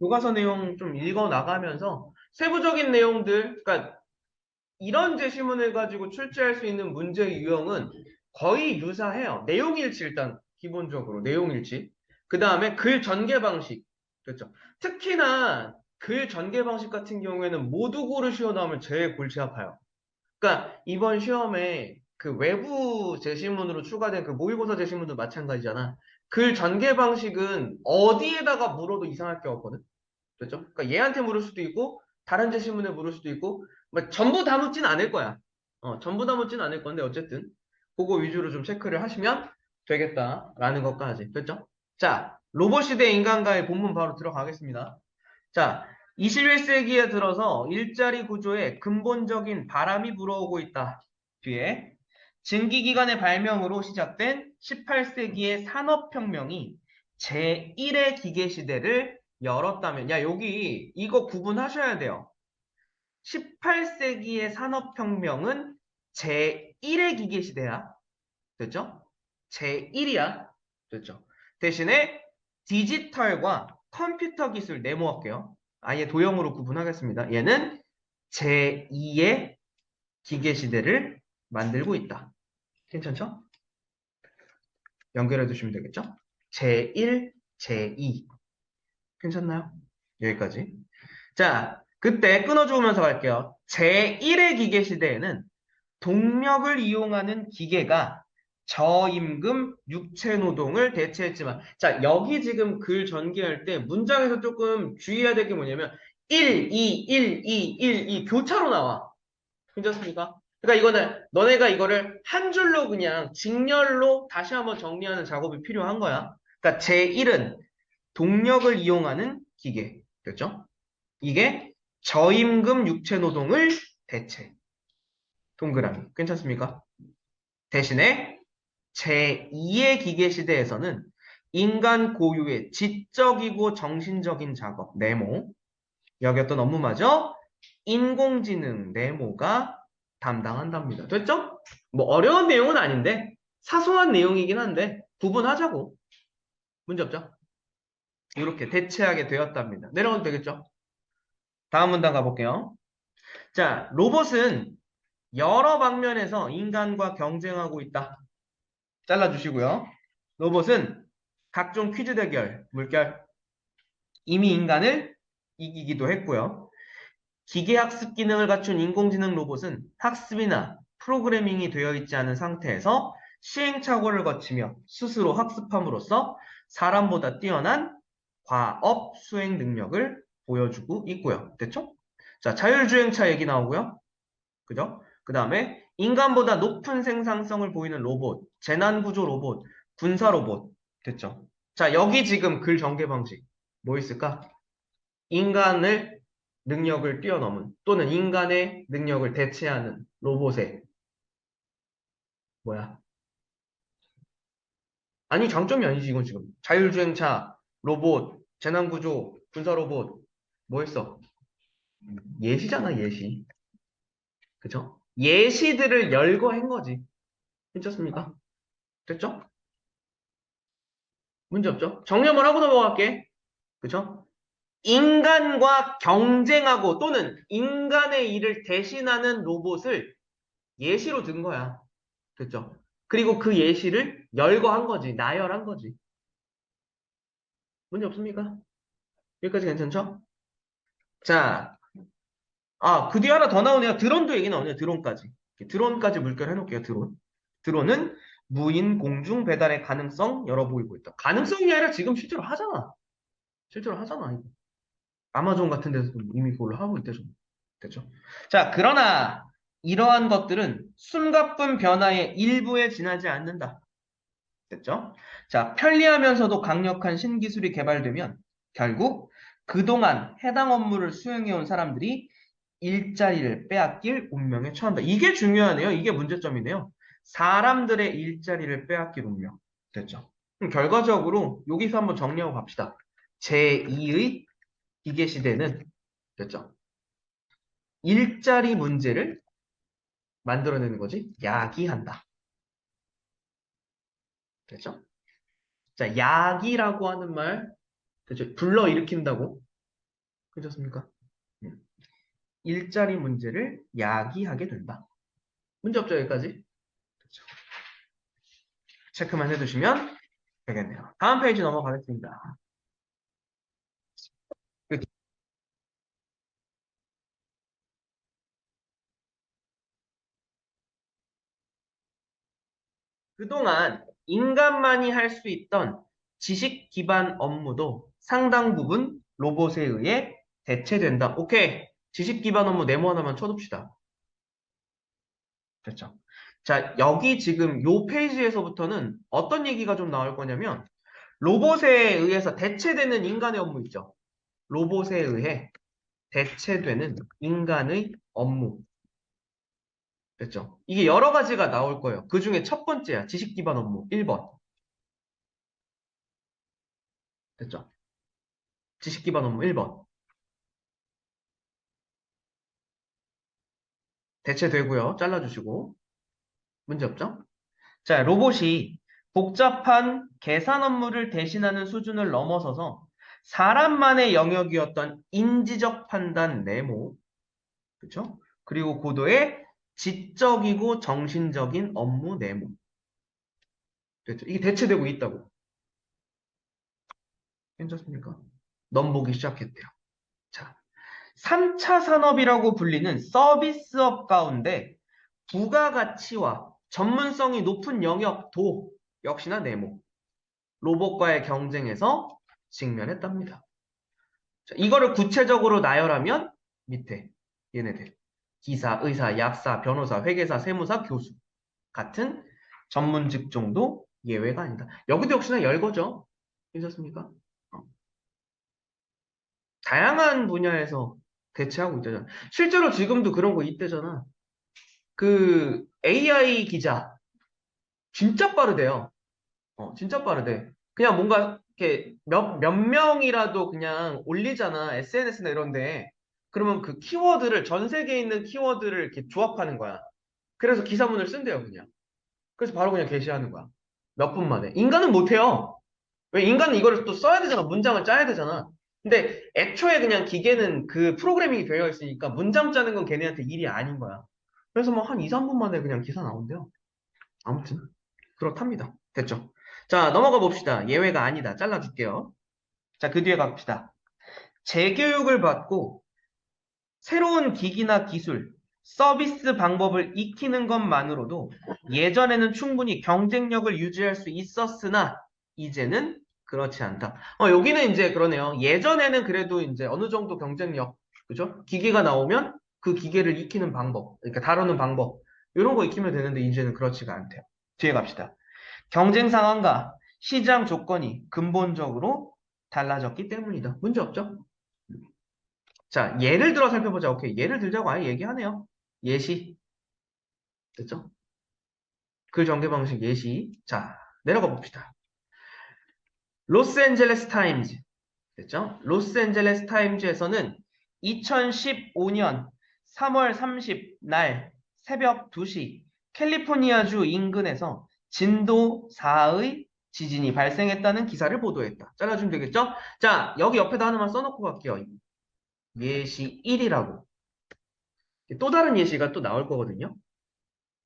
교과서 내용 좀 읽어 나가면서 세부적인 내용들, 그러니까 이런 제시문을 가지고 출제할 수 있는 문제 유형은 거의 유사해요. 내용일치 일단 기본적으로 내용일치. 그 다음에 글 전개 방식. 그렇죠. 특히나 글 전개 방식 같은 경우에는 모두고를 시험 나오면 제일 골치 아파요. 그러니까 이번 시험에 그 외부 제시문으로 추가된 그 모의고사 제시문도 마찬가지잖아. 글 전개 방식은 어디에다가 물어도 이상할 게 없거든. 그렇죠? 그러니까 얘한테 물을 수도 있고 다른 제시문에 물을 수도 있고 뭐 전부 다 묻진 않을 거야. 전부 다 묻진 않을 건데 어쨌든 그거 위주로 좀 체크를 하시면 되겠다라는 것까지. 그렇죠? 자, 로봇 시대 인간과의 본문 바로 들어가겠습니다. 자, 21세기에 들어서 일자리 구조에 근본적인 바람이 불어오고 있다. 뒤에 증기기관의 발명으로 시작된 18세기의 산업혁명이 제1의 기계시대를 열었다면, 야, 여기 이거 구분하셔야 돼요. 18세기의 산업혁명은 제1의 기계시대야. 됐죠? 제1이야. 됐죠? 대신에 디지털과 컴퓨터 기술 네모할게요. 아예 도형으로 구분하겠습니다. 얘는 제2의 기계 시대를 만들고 있다. 괜찮죠? 연결해 두시면 되겠죠? 제1, 제2. 괜찮나요? 여기까지. 자, 그때 끊어주면서 갈게요. 제1의 기계 시대에는 동력을 이용하는 기계가 저임금 육체 노동을 대체했지만, 자, 여기 지금 글 전개할 때 문장에서 조금 주의해야 될 게 뭐냐면, 1, 2, 1, 2, 1, 2 교차로 나와. 괜찮습니까? 그러니까 이거는 너네가 이거를 한 줄로 그냥 직렬로 다시 한번 정리하는 작업이 필요한 거야. 그러니까 제1은 동력을 이용하는 기계. 됐죠? 이게 저임금 육체 노동을 대체. 동그라미. 괜찮습니까? 대신에 제2의 기계 시대에서는 인간 고유의 지적이고 정신적인 작업, 네모, 여겼던 업무마저 인공지능 네모가 담당한답니다. 됐죠? 뭐 어려운 내용은 아닌데 사소한 내용이긴 한데 구분하자고. 문제 없죠? 이렇게 대체하게 되었답니다. 내려가도 되겠죠? 다음 문단 가볼게요. 자, 로봇은 여러 방면에서 인간과 경쟁하고 있다. 잘라주시고요. 로봇은 각종 퀴즈 대결, 물결, 이미 인간을 이기기도 했고요. 기계학습 기능을 갖춘 인공지능 로봇은 학습이나 프로그래밍이 되어 있지 않은 상태에서 시행착오를 거치며 스스로 학습함으로써 사람보다 뛰어난 과업 수행 능력을 보여주고 있고요. 됐죠? 자, 자율주행차 얘기 나오고요. 그죠? 그 다음에 인간보다 높은 생산성을 보이는 로봇, 재난구조 로봇, 군사 로봇. 됐죠? 자, 여기 지금 글 전개 방식. 뭐 있을까? 인간을 능력을 뛰어넘은 또는 인간의 능력을 대체하는 로봇의 뭐야? 아니, 장점이 아니지, 이건 지금. 자율주행차, 로봇, 재난구조, 군사 로봇. 뭐 했어? 예시잖아, 예시. 그죠? 예시들을 열거한 거지. 괜찮습니까? 됐죠? 문제 없죠? 정리 한번 하고 넘어갈게. 그쵸? 인간과 경쟁하고 또는 인간의 일을 대신하는 로봇을 예시로 든 거야. 됐죠? 그리고 그 예시를 열거한 거지. 나열한 거지. 문제 없습니까? 여기까지 괜찮죠? 자, 그 뒤에 하나 더 나오네요. 드론도 얘기 나오네요. 드론까지. 드론까지 물결 해놓을게요. 드론. 드론은 무인 공중 배달의 가능성 열어 보이고 있다. 가능성이 아니라 지금 실제로 하잖아. 실제로 하잖아. 이거. 아마존 같은 데서 이미 그걸로 하고 있대죠. 됐죠? 자, 그러나 이러한 것들은 숨가쁜 변화의 일부에 지나지 않는다. 됐죠? 자, 편리하면서도 강력한 신기술이 개발되면 결국 그동안 해당 업무를 수행해온 사람들이 일자리를 빼앗길 운명에 처한다. 이게 중요하네요. 이게 문제점이네요. 사람들의 일자리를 빼앗길 운명. 됐죠? 그럼 결과적으로 여기서 한번 정리하고 갑시다. 제2의 기계 시대는 됐죠? 일자리 문제를 만들어내는 거지. 야기한다. 됐죠? 자, 야기라고 하는 말, 그죠? 불러일으킨다고. 괜찮습니까? 음. 일자리 문제를 야기하게 된다. 문제 없죠, 여기까지? 그렇죠. 체크만 해두시면 되겠네요. 다음 페이지 넘어가겠습니다. 그- 그동안 인간만이 할 수 있던 지식 기반 업무도 상당 부분 로봇에 의해 대체된다. 오케이. 지식 기반 업무 네모 하나만 쳐둡시다. 됐죠? 자, 여기 지금 요 페이지에서부터는 어떤 얘기가 좀 나올 거냐면 로봇에 의해서 대체되는 인간의 업무 있죠. 로봇에 의해 대체되는 인간의 업무. 됐죠? 이게 여러 가지가 나올 거예요. 그 중에 첫 번째야. 지식 기반 업무. 1번. 됐죠? 지식 기반 업무 1번. 대체되고요. 잘라주시고. 문제 없죠? 자, 로봇이 복잡한 계산 업무를 대신하는 수준을 넘어서서 사람만의 영역이었던 인지적 판단 네모. 그쵸? 그리고 고도의 지적이고 정신적인 업무 네모. 됐죠? 이게 대체되고 있다고. 괜찮습니까? 넘보기 시작했대요. 자, 3차 산업이라고 불리는 서비스업 가운데 부가가치와 전문성이 높은 영역도 역시나 네모. 로봇과의 경쟁에서 직면했답니다. 자, 이거를 구체적으로 나열하면 밑에 얘네들. 기사, 의사, 약사, 변호사, 회계사, 세무사, 교수 같은 전문 직종도 예외가 아니다. 여기도 역시나 열거죠. 괜찮습니까? 어. 다양한 분야에서 대체하고 있다잖아. 실제로 지금도 그런 거 있대잖아. 그 AI 기자 진짜 빠르대요. 진짜 빠르대. 그냥 뭔가 이렇게 몇 명이라도 그냥 올리잖아. SNS나 이런데. 그러면 그 키워드를 전 세계에 있는 키워드를 이렇게 조합하는 거야. 그래서 기사문을 쓴대요, 그냥. 그래서 바로 그냥 게시하는 거야. 몇 분 만에. 인간은 못해요. 왜 인간은 이거를 또 써야 되잖아. 문장을 짜야 되잖아. 근데 애초에 그냥 기계는 그 프로그래밍이 되어 있으니까 문장 짜는 건 걔네한테 일이 아닌 거야. 그래서 뭐 한 2, 3분 만에 그냥 기사 나온대요. 아무튼 그렇답니다. 됐죠? 자, 넘어가 봅시다. 예외가 아니다. 잘라줄게요. 자, 그 뒤에 갑시다. 재교육을 받고 새로운 기기나 기술, 서비스 방법을 익히는 것만으로도 예전에는 충분히 경쟁력을 유지할 수 있었으나 이제는 그렇지 않다. 여기는 이제 그러네요. 예전에는 그래도 이제 어느 정도 경쟁력, 그죠? 기계가 나오면 그 기계를 익히는 방법, 그러니까 다루는 방법, 이런 거 익히면 되는데 이제는 그렇지가 않대요. 뒤에 갑시다. 경쟁 상황과 시장 조건이 근본적으로 달라졌기 때문이다. 문제 없죠? 자, 예를 들어 살펴보자. 오케이. 예를 들자고 아예 얘기하네요. 예시. 됐죠? 글 전개 방식 예시. 자, 내려가 봅시다. 로스앤젤레스 타임즈. 됐죠? 로스앤젤레스 타임즈에서는 2015년 3월 30 날 새벽 2시 캘리포니아주 인근에서 진도 4의 지진이 발생했다는 기사를 보도했다. 잘라주면 되겠죠? 자, 여기 옆에다 하나만 써놓고 갈게요. 예시 1이라고. 또 다른 예시가 또 나올 거거든요.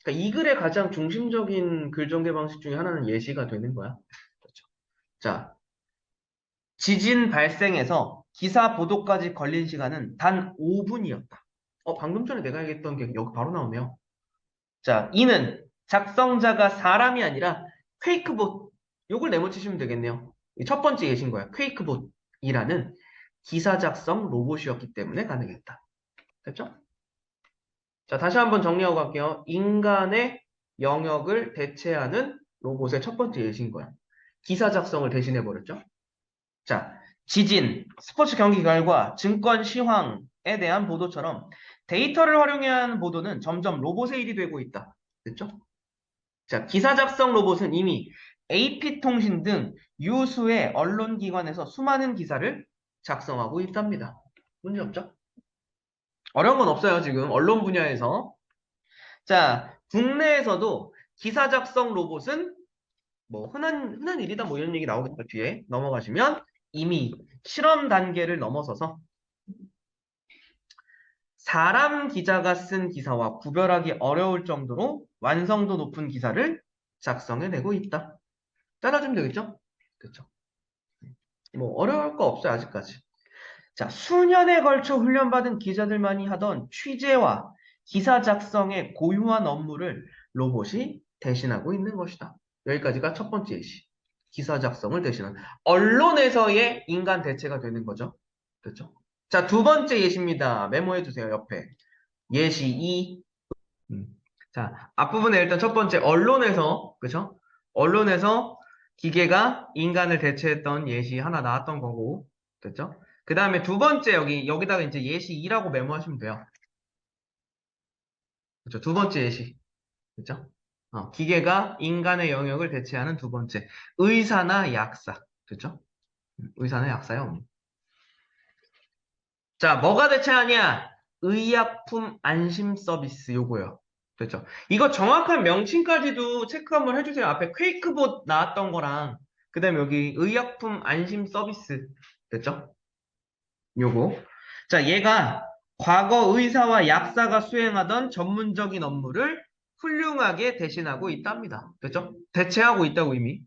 그러니까 이 글의 가장 중심적인 글 전개 방식 중에 하나는 예시가 되는 거야. 그렇죠. 자, 지진 발생에서 기사 보도까지 걸린 시간은 단 5분이었다. 방금 전에 내가 얘기했던 게 여기 바로 나오네요. 자, 이는 작성자가 사람이 아니라 퀘이크봇. 요걸 네모치시면 되겠네요. 첫 번째 예시인 거야. 퀘이크봇이라는 기사 작성 로봇이었기 때문에 가능했다. 됐죠? 자, 다시 한번 정리하고 갈게요. 인간의 영역을 대체하는 로봇의 첫 번째 예시인 거야. 기사 작성을 대신해버렸죠. 자, 지진, 스포츠 경기 결과, 증권 시황에 대한 보도처럼 데이터를 활용해야 하는 보도는 점점 로봇의 일이 되고 있다. 됐죠? 자, 기사 작성 로봇은 이미 AP통신 등 유수의 언론기관에서 수많은 기사를 작성하고 있답니다. 문제 없죠? 어려운 건 없어요, 지금. 언론 분야에서. 자, 국내에서도 기사 작성 로봇은 뭐 흔한 일이다 뭐 이런 얘기 나오겠죠, 뒤에. 넘어가시면 이미 실험 단계를 넘어서서 사람 기자가 쓴 기사와 구별하기 어려울 정도로 완성도 높은 기사를 작성해내고 있다. 따라주면 되겠죠? 그렇죠. 뭐 어려울 거 없어요, 아직까지. 자, 수년에 걸쳐 훈련받은 기자들만이 하던 취재와 기사 작성의 고유한 업무를 로봇이 대신하고 있는 것이다. 여기까지가 첫 번째 예시. 기사 작성을 대신하는. 언론에서의 인간 대체가 되는 거죠. 그렇죠? 자, 두 번째 예시입니다. 메모해 주세요, 옆에. 예시 2. 자, 앞부분에 일단 첫 번째, 언론에서, 그쵸? 언론에서 기계가 인간을 대체했던 예시 하나 나왔던 거고, 됐죠? 그 다음에 두 번째, 여기다가 이제 예시 2라고 메모하시면 돼요. 그쵸? 두 번째 예시. 그쵸? 기계가 인간의 영역을 대체하는 두 번째. 의사나 약사. 그쵸? 의사나 약사요. 자, 뭐가 대체하냐? 의약품 안심 서비스 요거요. 됐죠? 이거 정확한 명칭까지도 체크 한번 해주세요. 앞에 퀘이크봇 나왔던 거랑 그 다음에 여기 의약품 안심 서비스 됐죠? 요거. 자, 얘가 과거 의사와 약사가 수행하던 전문적인 업무를 훌륭하게 대신하고 있답니다. 됐죠? 대체하고 있다고 이미.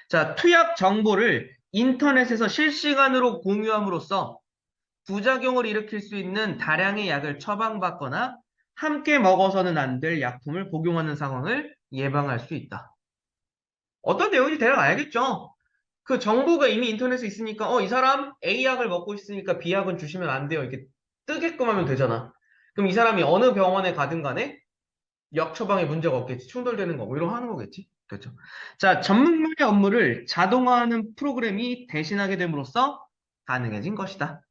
자, 투약 정보를 인터넷에서 실시간으로 공유함으로써 부작용을 일으킬 수 있는 다량의 약을 처방받거나 함께 먹어서는 안 될 약품을 복용하는 상황을 예방할 수 있다. 어떤 내용인지 대략 알겠죠? 그 정보가 이미 인터넷에 있으니까 이 사람 A약을 먹고 있으니까 B약은 주시면 안 돼요. 이렇게 뜨게끔 하면 되잖아. 그럼 이 사람이 어느 병원에 가든 간에 약 처방에 문제가 없겠지. 충돌되는 거 뭐 이런 거 하는 거겠지. 그렇죠. 자, 전문가의 업무를 자동화하는 프로그램이 대신하게 됨으로써 가능해진 것이다.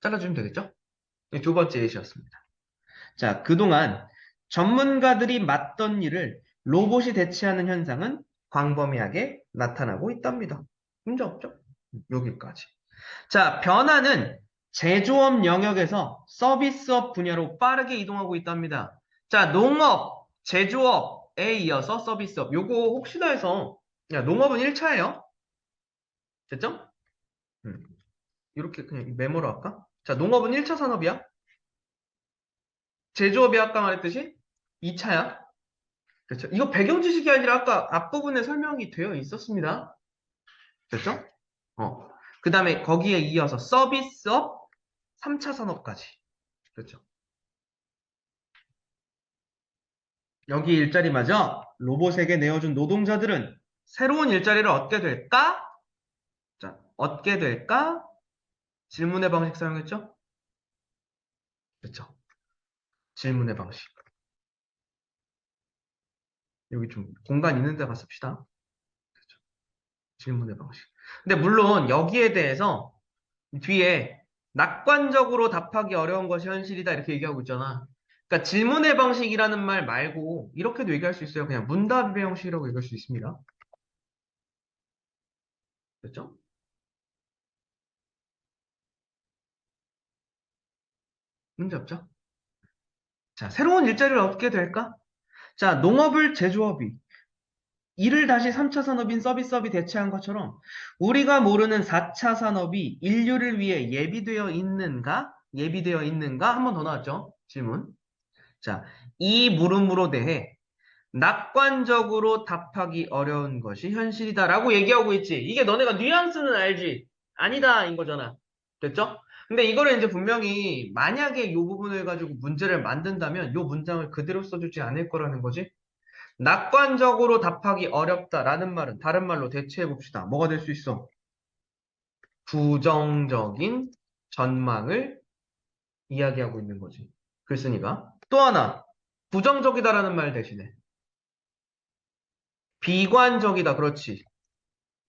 잘라주면 되겠죠? 이게 두 번째 예시였습니다. 자, 그동안 전문가들이 맡던 일을 로봇이 대체하는 현상은 광범위하게 나타나고 있답니다. 문제 없죠? 여기까지. 자, 변화는 제조업 영역에서 서비스업 분야로 빠르게 이동하고 있답니다. 자, 농업, 제조업에 이어서 서비스업. 요거 혹시나 해서, 야, 농업은 1차예요. 됐죠? 이렇게 그냥 메모로 할까? 자, 농업은 1차 산업이야. 제조업이 아까 말했듯이 2차야. 그렇죠. 이거 배경 지식이 아니라 아까 앞부분에 설명이 되어 있었습니다. 됐죠? 그 다음에 거기에 이어서 서비스업 3차 산업까지. 그렇죠. 여기 일자리 맞아. 로봇에게 내어준 노동자들은 새로운 일자리를 얻게 될까? 자, 얻게 될까? 질문의 방식 사용했죠? 그렇죠. 질문의 방식. 여기 좀 공간 있는 데 가서 씁시다. 그렇죠. 질문의 방식. 근데 물론 여기에 대해서 뒤에 낙관적으로 답하기 어려운 것이 현실이다 이렇게 얘기하고 있잖아. 그러니까 질문의 방식이라는 말 말고 이렇게도 얘기할 수 있어요. 그냥 문답의 형식이라고 얘기할 수 있습니다. 그렇죠? 문제 없죠? 자, 새로운 일자리를 얻게 될까? 자, 농업을 제조업이 이를 다시 3차 산업인 서비스업이 대체한 것처럼 우리가 모르는 4차 산업이 인류를 위해 예비되어 있는가? 예비되어 있는가? 한 번 더 나왔죠? 질문. 자, 이 물음으로 대해 낙관적으로 답하기 어려운 것이 현실이다라고 얘기하고 있지. 이게 너네가 뉘앙스는 알지? 아니다 인 거잖아. 됐죠? 근데 이거를 이제 분명히 만약에 이 부분을 가지고 문제를 만든다면 이 문장을 그대로 써주지 않을 거라는 거지. 낙관적으로 답하기 어렵다라는 말은 다른 말로 대체해 봅시다. 뭐가 될 수 있어? 부정적인 전망을 이야기하고 있는 거지. 글쓴이가. 또 하나, 부정적이다라는 말 대신에 비관적이다. 그렇지.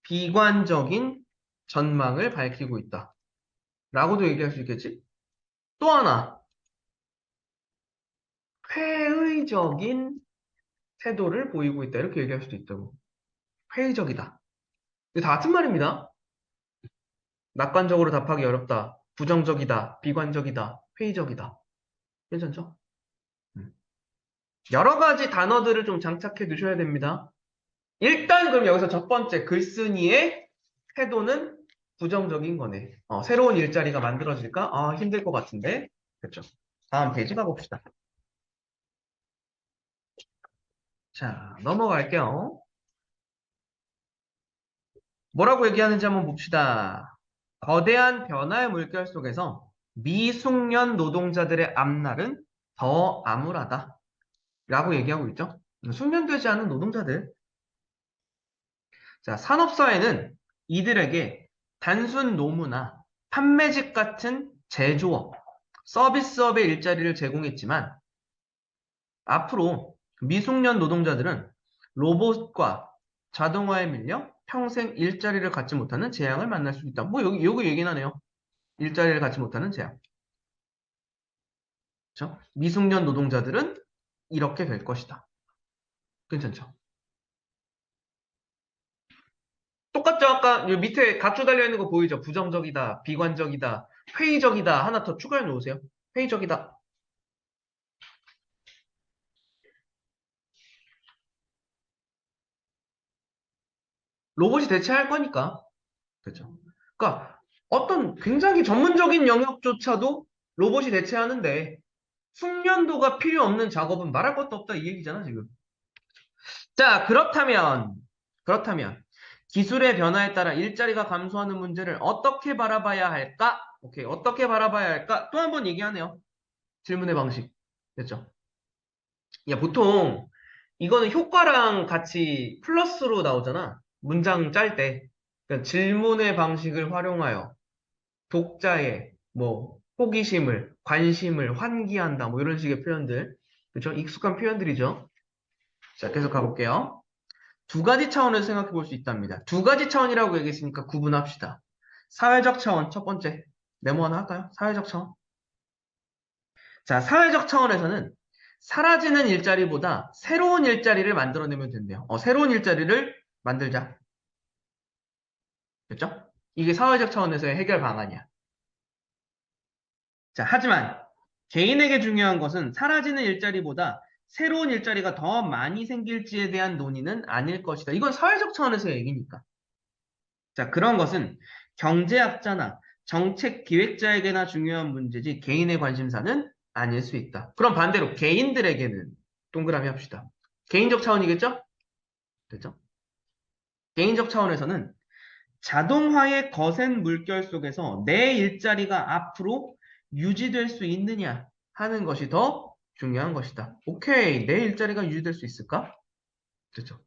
비관적인 전망을 밝히고 있다. 라고도 얘기할 수 있겠지? 또 하나, 회의적인 태도를 보이고 있다. 이렇게 얘기할 수도 있다고. 회의적이다. 이거 다 같은 말입니다. 낙관적으로 답하기 어렵다. 부정적이다. 비관적이다. 회의적이다. 괜찮죠? 음. 여러 가지 단어들을 좀 장착해 두셔야 됩니다. 일단 그럼 여기서 첫 번째 글쓴이의 태도는 부정적인 거네. 새로운 일자리가 만들어질까? 힘들 것 같은데. 그렇죠. 다음 페이지 가봅시다. 자, 넘어갈게요. 뭐라고 얘기하는지 한번 봅시다. 거대한 변화의 물결 속에서 미숙련 노동자들의 앞날은 더 암울하다. 라고 얘기하고 있죠. 숙련되지 않은 노동자들. 자, 산업사회는 이들에게 단순 노무나 판매직 같은 제조업, 서비스업의 일자리를 제공했지만 앞으로 미숙련 노동자들은 로봇과 자동화에 밀려 평생 일자리를 갖지 못하는 재앙을 만날 수 있다. 뭐 여기 얘기는 하네요. 일자리를 갖지 못하는 재앙. 그렇죠? 미숙련 노동자들은 이렇게 될 것이다. 괜찮죠? 똑같죠? 아까 이 밑에 각주 달려있는 거 보이죠? 부정적이다, 비관적이다, 회의적이다. 하나 더 추가해 놓으세요. 회의적이다. 로봇이 대체할 거니까. 그렇죠? 그러니까 어떤 굉장히 전문적인 영역조차도 로봇이 대체하는데 숙련도가 필요 없는 작업은 말할 것도 없다 이 얘기잖아, 지금. 자, 그렇다면 기술의 변화에 따라 일자리가 감소하는 문제를 어떻게 바라봐야 할까? 오케이, 어떻게 바라봐야 할까? 또 한 번 얘기하네요. 질문의 방식. 됐죠? 야, 보통 이거는 효과랑 같이 플러스로 나오잖아. 문장 짤 때. 그러니까 질문의 방식을 활용하여 독자의 뭐 호기심을, 관심을 환기한다. 뭐 이런 식의 표현들. 그렇죠? 익숙한 표현들이죠. 자, 계속 가볼게요. 두 가지 차원에서 생각해 볼 수 있답니다. 두 가지 차원이라고 얘기했으니까 구분합시다. 사회적 차원, 첫 번째. 네모 하나 할까요? 사회적 차원. 자, 사회적 차원에서는 사라지는 일자리보다 새로운 일자리를 만들어내면 된대요. 새로운 일자리를 만들자. 됐죠? 이게 사회적 차원에서의 해결 방안이야. 자, 하지만 개인에게 중요한 것은 사라지는 일자리보다 새로운 일자리가 더 많이 생길지에 대한 논의는 아닐 것이다. 이건 사회적 차원에서의 얘기니까. 자, 그런 것은 경제학자나 정책 기획자에게나 중요한 문제지 개인의 관심사는 아닐 수 있다. 그럼 반대로 개인들에게는 동그라미 합시다. 개인적 차원이겠죠? 됐죠? 개인적 차원에서는 자동화의 거센 물결 속에서 내 일자리가 앞으로 유지될 수 있느냐 하는 것이 더 중요한 것이다. 오케이, 내 일자리가 유지될 수 있을까? 됐죠?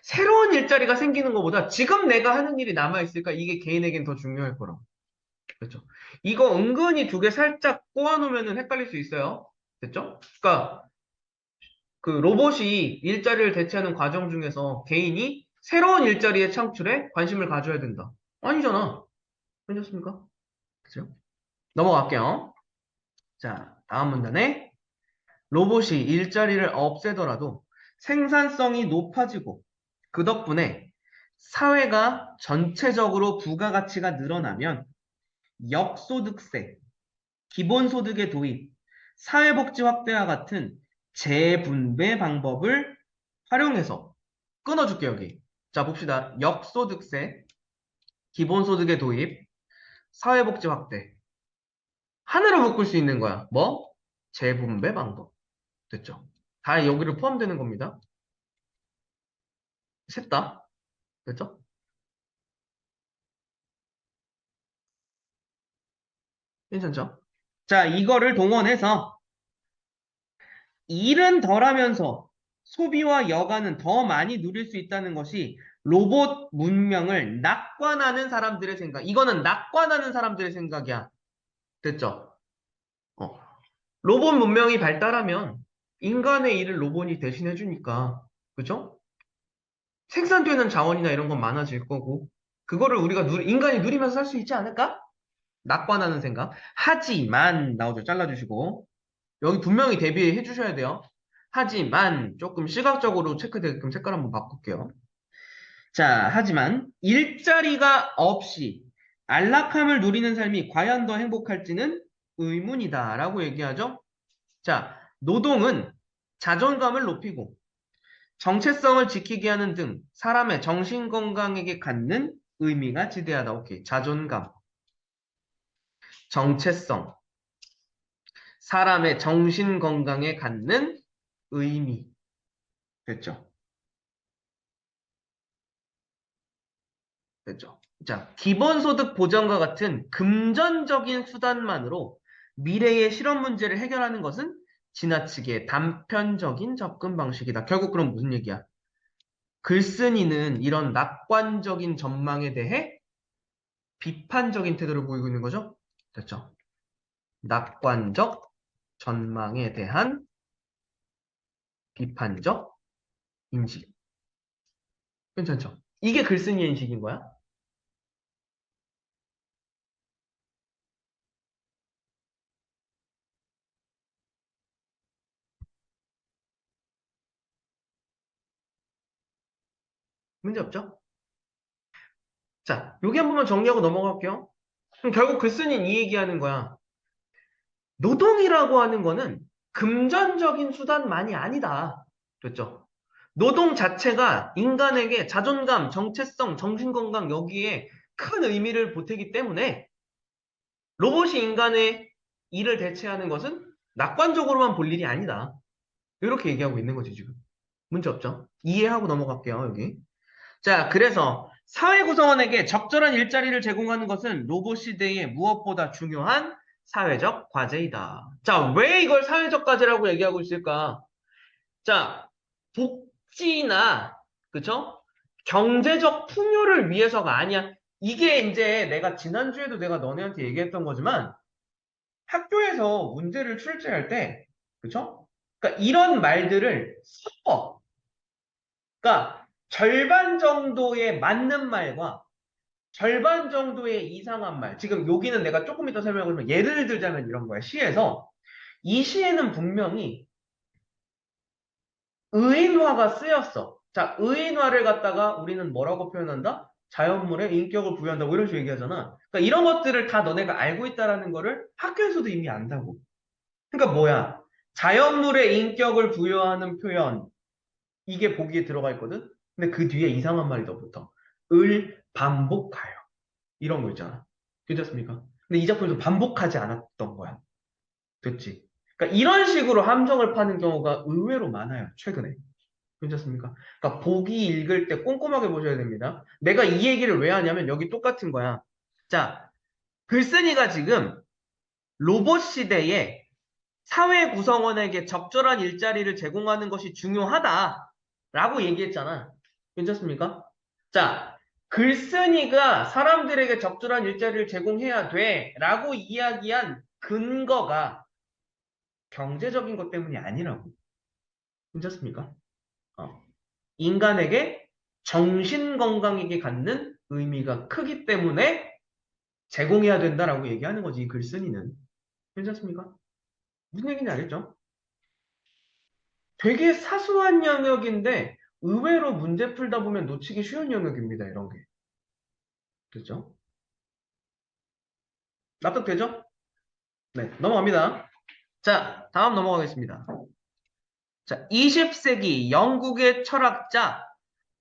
새로운 일자리가 생기는 것보다 지금 내가 하는 일이 남아있을까? 이게 개인에겐 더 중요할 거라고. 그렇죠. 이거 은근히 두 개 살짝 꼬아놓으면 헷갈릴 수 있어요. 됐죠? 그러니까 그 로봇이 일자리를 대체하는 과정 중에서 개인이 새로운 일자리의 창출에 관심을 가져야 된다. 아니잖아. 괜찮습니까? 그죠? 넘어갈게요. 자, 다음 문단에 로봇이 일자리를 없애더라도 생산성이 높아지고 그 덕분에 사회가 전체적으로 부가가치가 늘어나면 역소득세, 기본소득의 도입, 사회복지 확대와 같은 재분배 방법을 활용해서 끊어줄게, 여기. 자, 봅시다. 역소득세, 기본소득의 도입, 사회복지 확대. 하나로 묶을 수 있는 거야. 뭐? 재분배 방법. 됐죠? 다 여기를 포함되는 겁니다. 셋 다. 됐죠? 괜찮죠? 자, 이거를 동원해서 일은 덜하면서 소비와 여가는 더 많이 누릴 수 있다는 것이 로봇 문명을 낙관하는 사람들의 생각. 이거는 낙관하는 사람들의 생각이야. 됐죠? 어. 로봇 문명이 발달하면 인간의 일을 로봇이 대신해주니까. 그죠? 생산되는 자원이나 이런 건 많아질 거고. 그거를 우리가 인간이 누리면서 살 수 있지 않을까? 낙관하는 생각. 하지만, 나오죠. 잘라주시고. 여기 분명히 대비해 주셔야 돼요. 하지만 조금 시각적으로 체크되게끔 색깔 한번 바꿀게요. 자, 하지만 일자리가 없이 안락함을 누리는 삶이 과연 더 행복할지는 의문이다 라고 얘기하죠. 자, 노동은 자존감을 높이고 정체성을 지키게 하는 등 사람의 정신건강에게 갖는 의미가 지대하다. 오케이. 자존감, 정체성, 사람의 정신 건강에 갖는 의미. 됐죠? 됐죠? 자, 기본소득 보장과 같은 금전적인 수단만으로 미래의 실험 문제를 해결하는 것은 지나치게 단편적인 접근 방식이다. 결국 그럼 무슨 얘기야? 글쓴이는 이런 낙관적인 전망에 대해 비판적인 태도를 보이고 있는 거죠? 됐죠? 낙관적 전망에 대한 비판적 인식. 괜찮죠? 이게 글쓴이의 인식인 거야? 문제 없죠? 자, 여기 한 번만 정리하고 넘어갈게요. 그럼 결국 글쓴이는 이 얘기하는 거야. 노동이라고 하는 거는 금전적인 수단만이 아니다. 됐죠? 노동 자체가 인간에게 자존감, 정체성, 정신건강 여기에 큰 의미를 보태기 때문에 로봇이 인간의 일을 대체하는 것은 낙관적으로만 볼 일이 아니다. 이렇게 얘기하고 있는 거지, 지금. 문제 없죠? 이해하고 넘어갈게요, 여기. 자, 그래서 사회 구성원에게 적절한 일자리를 제공하는 것은 로봇 시대의 무엇보다 중요한 사회적 과제이다. 자, 왜 이걸 사회적 과제라고 얘기하고 있을까? 자, 복지나, 그쵸? 경제적 풍요를 위해서가 아니야. 이게 이제 내가 지난주에도 내가 너네한테 얘기했던 거지만 학교에서 문제를 출제할 때, 그쵸? 그러니까 이런 말들을 섞어. 그러니까 절반 정도의 맞는 말과 절반 정도의 이상한 말. 지금 여기는 내가 조금 이따 설명을 하면 예를 들자면 이런 거야. 시에서 이 시에는 분명히 의인화가 쓰였어. 자, 의인화를 갖다가 우리는 뭐라고 표현한다? 자연물에 인격을 부여한다고 이런 식으로 얘기하잖아. 그러니까 이런 것들을 다 너네가 알고 있다라는 거를 학교에서도 이미 안다고. 그러니까 뭐야? 자연물에 인격을 부여하는 표현. 이게 보기에 들어가 있거든? 근데 그 뒤에 이상한 말이 더 붙어. 을 반복하여. 이런 거 있잖아. 괜찮습니까? 근데 이 작품에서 반복하지 않았던 거야. 됐지? 그러니까 이런 식으로 함정을 파는 경우가 의외로 많아요. 최근에. 괜찮습니까? 그러니까 보기 읽을 때 꼼꼼하게 보셔야 됩니다. 내가 이 얘기를 왜 하냐면 여기 똑같은 거야. 자, 글쓴이가 지금 로봇 시대에 사회 구성원에게 적절한 일자리를 제공하는 것이 중요하다라고 얘기했잖아. 괜찮습니까? 자, 글쓴이가 사람들에게 적절한 일자리를 제공해야 돼라고 이야기한 근거가 경제적인 것 때문이 아니라고. 괜찮습니까? 어. 인간에게 정신 건강에게 갖는 의미가 크기 때문에 제공해야 된다라고 얘기하는 거지, 이 글쓴이는. 괜찮습니까? 무슨 얘기인지 알겠죠? 되게 사소한 영역인데 의외로 문제 풀다 보면 놓치기 쉬운 영역입니다, 이런 게. 그죠? 납득되죠? 네, 넘어갑니다. 자, 다음 넘어가겠습니다. 자, 20세기 영국의 철학자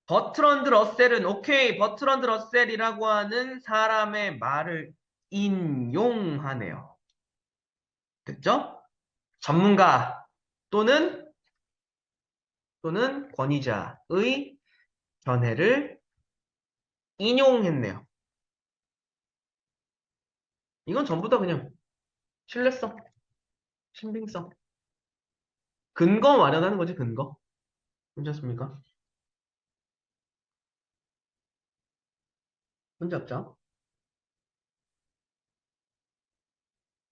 버트런드 러셀은 오케이, 버트런드 러셀이라고 하는 사람의 말을 인용하네요. 됐죠? 전문가 또는 권위자의 견해를 인용했네요. 이건 전부 다 그냥 신뢰성, 신빙성, 근거 마련하는 거지, 근거. 괜찮습니까? 문제 없죠?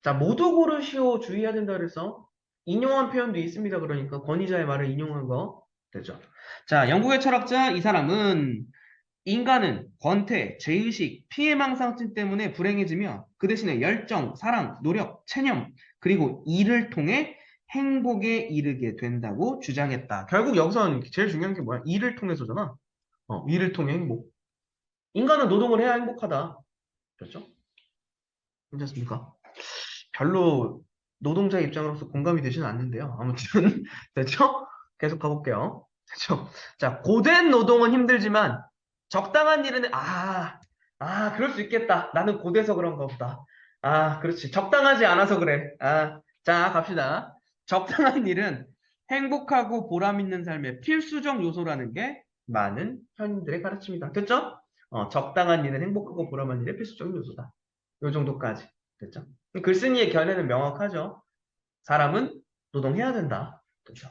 자, 모두 고르시오 주의해야 된다 그래서 인용한 표현도 있습니다. 그러니까 권위자의 말을 인용한 거 되죠. 자, 영국의 철학자 이 사람은 인간은 권태, 죄의식, 피해망상증 때문에 불행해지며 그 대신에 열정, 사랑, 노력, 체념, 그리고 일을 통해 행복에 이르게 된다고 주장했다. 결국 여기서는 제일 중요한 게 뭐야? 일을 통해서잖아. 일을 통해 행복. 인간은 노동을 해야 행복하다. 그렇죠? 괜찮습니까? 별로 노동자 입장으로서 공감이 되지는 않는데요. 아무튼 됐죠? 계속 가볼게요. 됐죠? 자, 고된 노동은 힘들지만 적당한 일은 그럴 수 있겠다. 나는 고돼서 그런가 보다. 그렇지. 적당하지 않아서 그래. 자, 갑시다. 적당한 일은 행복하고 보람 있는 삶의 필수적 요소라는 게 많은 현인들의 가르침이다. 됐죠? 적당한 일은 행복하고 보람한 일의 필수적 요소다. 요 정도까지. 됐죠? 글쓴이의 견해는 명확하죠. 사람은 노동해야 된다. 됐죠?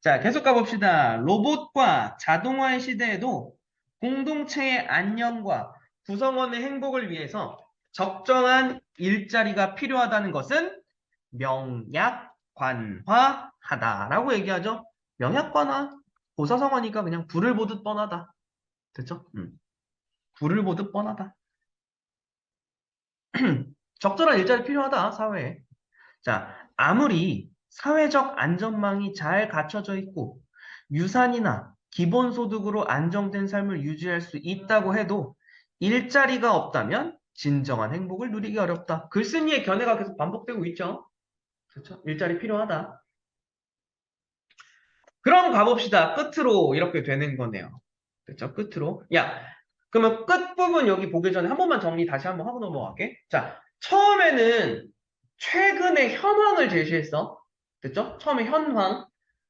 자, 계속 가봅시다. 로봇과 자동화의 시대에도 공동체의 안녕과 구성원의 행복을 위해서 적정한 일자리가 필요하다는 것은 명약관화하다라고 얘기하죠. 명약관화. 고사성어니까 그냥 불을 보듯 뻔하다. 됐죠? 불을 보듯 뻔하다. 적절한 일자리 필요하다, 사회에. 자, 아무리 사회적 안전망이 잘 갖춰져 있고 유산이나 기본소득으로 안정된 삶을 유지할 수 있다고 해도 일자리가 없다면 진정한 행복을 누리기 어렵다. 글쓴이의 견해가 계속 반복되고 있죠. 그렇죠? 일자리 필요하다. 그럼 가봅시다. 끝으로 이렇게 되는 거네요. 그렇죠? 끝으로. 야, 그러면 끝부분 여기 보기 전에 한 번만 정리 다시 한번 하고 넘어갈게. 자, 처음에는 최근의 현황을 제시했어. 됐죠? 처음에 현황.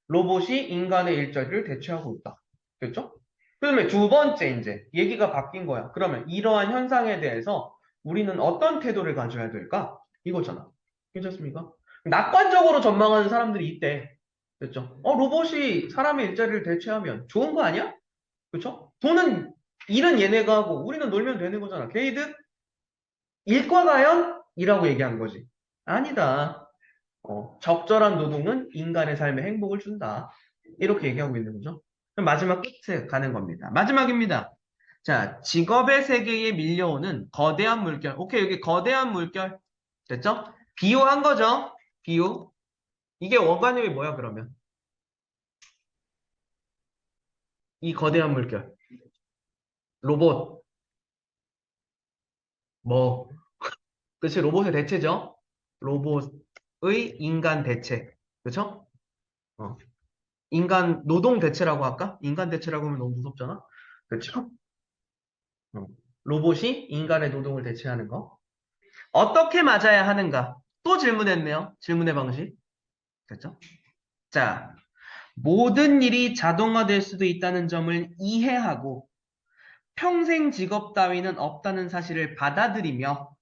로봇이 인간의 일자리를 대체하고 있다. 됐죠? 그다음에 두 번째 이제 얘기가 바뀐 거야. 그러면 이러한 현상에 대해서 우리는 어떤 태도를 가져야 될까? 이거잖아. 괜찮습니까? 낙관적으로 전망하는 사람들이 있대. 됐죠? 로봇이 사람의 일자리를 대체하면 좋은 거 아니야? 그쵸? 돈은 일은 얘네가 하고 우리는 놀면 되는 거잖아. 게이드 일과 과연? 이라고 얘기한 거지. 아니다. 적절한 노동은 인간의 삶에 행복을 준다. 이렇게 얘기하고 있는 거죠. 그럼 마지막 끝에 가는 겁니다. 마지막입니다. 자, 직업의 세계에 밀려오는 거대한 물결. 오케이, 여기 거대한 물결. 됐죠? 비유한 거죠? 비유. 이게 원관념이 뭐야, 그러면? 이 거대한 물결. 로봇. 뭐, 그치, 로봇의 대체죠? 로봇의 인간 대체. 그쵸? 어. 인간 노동 대체라고 할까? 인간 대체라고 하면 너무 무섭잖아? 그쵸? 어. 로봇이 인간의 노동을 대체하는 거. 어떻게 맞아야 하는가? 또 질문했네요. 질문의 방식. 됐죠? 자, 모든 일이 자동화될 수도 있다는 점을 이해하고 평생 직업 따위는 없다는 사실을 받아들이며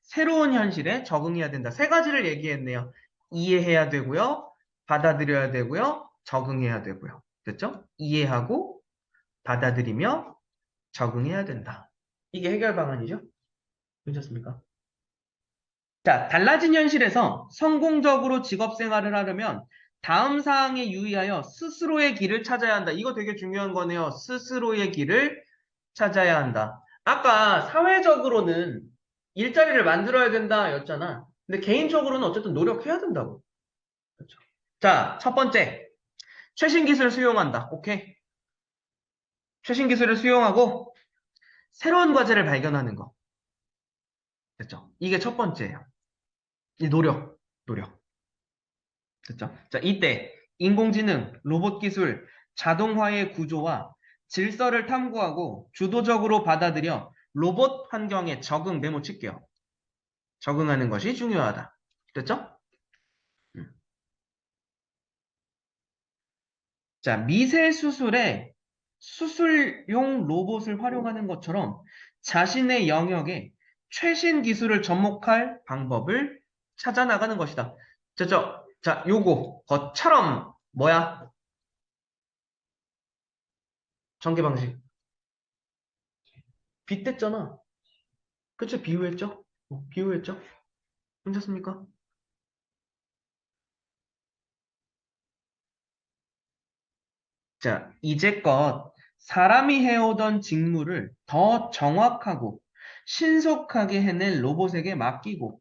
새로운 현실에 적응해야 된다. 세 가지를 얘기했네요. 이해해야 되고요. 받아들여야 되고요. 적응해야 되고요. 됐죠? 이해하고 받아들이며 적응해야 된다. 이게 해결 방안이죠? 괜찮습니까? 자, 달라진 현실에서 성공적으로 직업 생활을 하려면 다음 사항에 유의하여 스스로의 길을 찾아야 한다. 이거 되게 중요한 거네요. 스스로의 길을 찾아야 한다. 아까 사회적으로는 일자리를 만들어야 된다 였잖아. 근데 개인적으로는 어쨌든 노력해야 된다고. 그렇죠. 자, 첫 번째. 최신 기술을 수용한다. 오케이. 최신 기술을 수용하고 새로운 과제를 발견하는 거. 됐죠? 이게 첫 번째예요. 이 노력. 됐죠? 자, 이때 인공지능, 로봇 기술, 자동화의 구조와 질서를 탐구하고 주도적으로 받아들여 로봇 환경에 메모 칠게요. 적응하는 것이 중요하다. 됐죠? 음. 자, 미세 수술에 수술용 로봇을 활용하는 것처럼 자신의 영역에 최신 기술을 접목할 방법을 찾아 나가는 것이다. 자, 요거, 것처럼, 뭐야? 전개 방식. 빗댔잖아. 그쵸? 비유했죠? 비유했죠? 괜찮습니까? 자, 이제껏 사람이 해오던 직무를 더 정확하고 신속하게 해낼 로봇에게 맡기고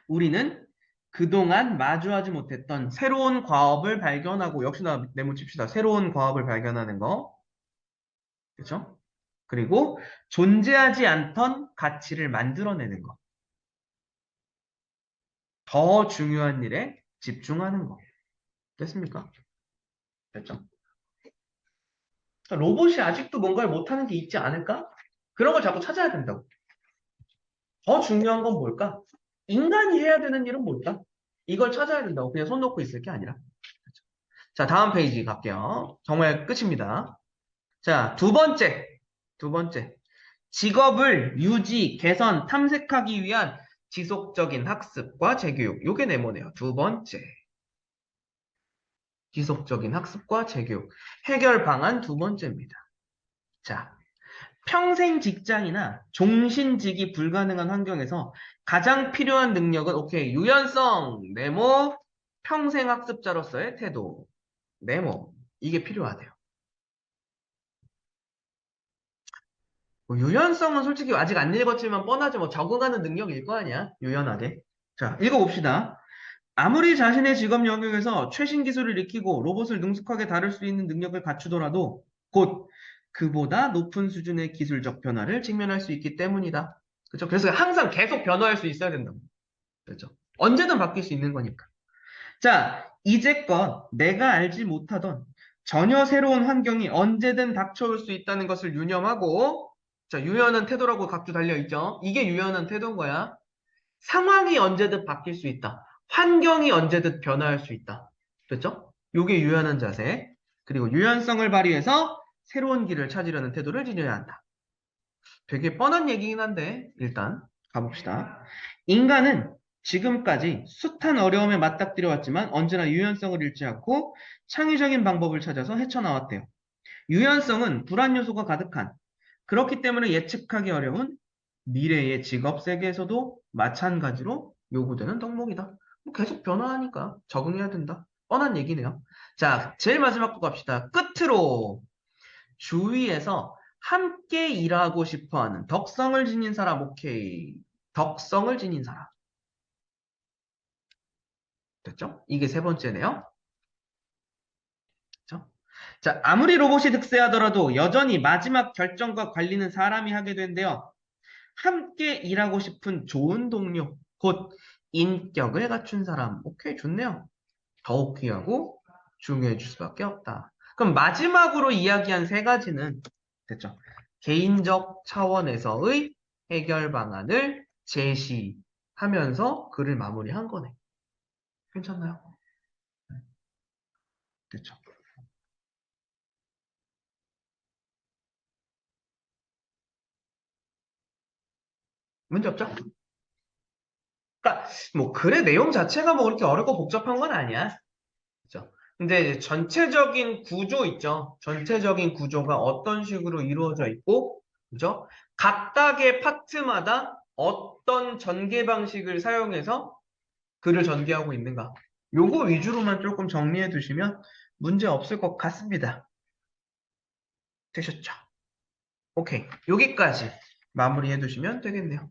우리는 그동안 마주하지 못했던 새로운 과업을 발견하고 역시나 메모칩시다. 새로운 과업을 발견하는 거. 그렇죠? 그리고 존재하지 않던 가치를 만들어내는 거. 더 중요한 일에 집중하는 거. 됐습니까? 됐죠? 로봇이 아직도 뭔가를 못하는 게 있지 않을까? 그런 걸 자꾸 찾아야 된다고. 더 중요한 건 뭘까? 인간이 해야 되는 일은 뭘까? 이걸 찾아야 된다고. 그냥 손 놓고 있을 게 아니라. 자, 다음 페이지 갈게요. 정말 끝입니다. 자, 두 번째. 직업을 유지, 개선, 탐색하기 위한 지속적인 학습과 재교육. 요게 네모네요. 두 번째. 지속적인 학습과 재교육. 해결 방안 두 번째입니다. 자, 평생 직장이나 종신직이 불가능한 환경에서 가장 필요한 능력은 오케이. 유연성, 네모, 평생 학습자로서의 태도, 네모. 이게 필요하대요. 뭐 유연성은 솔직히 아직 안 읽었지만 뻔하죠. 뭐 적응하는 능력일 거 아니야. 유연하게. 자, 읽어봅시다. 아무리 자신의 직업 영역에서 최신 기술을 익히고 로봇을 능숙하게 다룰 수 있는 능력을 갖추더라도 곧 그보다 높은 수준의 기술적 변화를 직면할 수 있기 때문이다. 그렇죠? 그래서 항상 계속 변화할 수 있어야 된다고. 그렇죠? 언제든 바뀔 수 있는 거니까. 자, 이제껏 내가 알지 못하던 전혀 새로운 환경이 언제든 닥쳐올 수 있다는 것을 유념하고, 자, 유연한 태도라고 각주 달려있죠? 이게 유연한 태도인 거야. 상황이 언제든 바뀔 수 있다. 환경이 언제든 변화할 수 있다. 그렇죠? 요게 유연한 자세. 그리고 유연성을 발휘해서 새로운 길을 찾으려는 태도를 지녀야 한다. 되게 뻔한 얘기긴 한데 일단 가봅시다. 인간은 지금까지 숱한 어려움에 맞닥뜨려 왔지만 언제나 유연성을 잃지 않고 창의적인 방법을 찾아서 헤쳐나왔대요. 유연성은 불안 요소가 가득한, 그렇기 때문에 예측하기 어려운 미래의 직업 세계에서도 마찬가지로 요구되는 덕목이다. 뭐 계속 변화하니까 적응해야 된다. 뻔한 얘기네요. 자, 제일 마지막 거 갑시다. 끝으로 주위에서 함께 일하고 싶어하는 덕성을 지닌 사람, 오케이. 덕성을 지닌 사람. 됐죠? 이게 세 번째네요. 됐죠? 자, 아무리 로봇이 득세하더라도 여전히 마지막 결정과 관리는 사람이 하게 된대요. 함께 일하고 싶은 좋은 동료, 곧 인격을 갖춘 사람. 오케이, 좋네요. 더욱 귀하고 중요해 줄 수밖에 없다. 그럼 마지막으로 이야기한 세 가지는 됐죠. 개인적 차원에서의 해결 방안을 제시하면서 글을 마무리한 거네. 괜찮나요? 됐죠. 문제 없죠? 그러니까 뭐 글의 내용 자체가 뭐 그렇게 어렵고 복잡한 건 아니야. 그죠? 근데 이제 전체적인 구조 있죠. 전체적인 구조가 어떤 식으로 이루어져 있고, 그죠? 각각의 파트마다 어떤 전개 방식을 사용해서 글을 전개하고 있는가. 요거 위주로만 조금 정리해 두시면 문제 없을 것 같습니다. 되셨죠? 오케이. 여기까지 마무리해 두시면 되겠네요.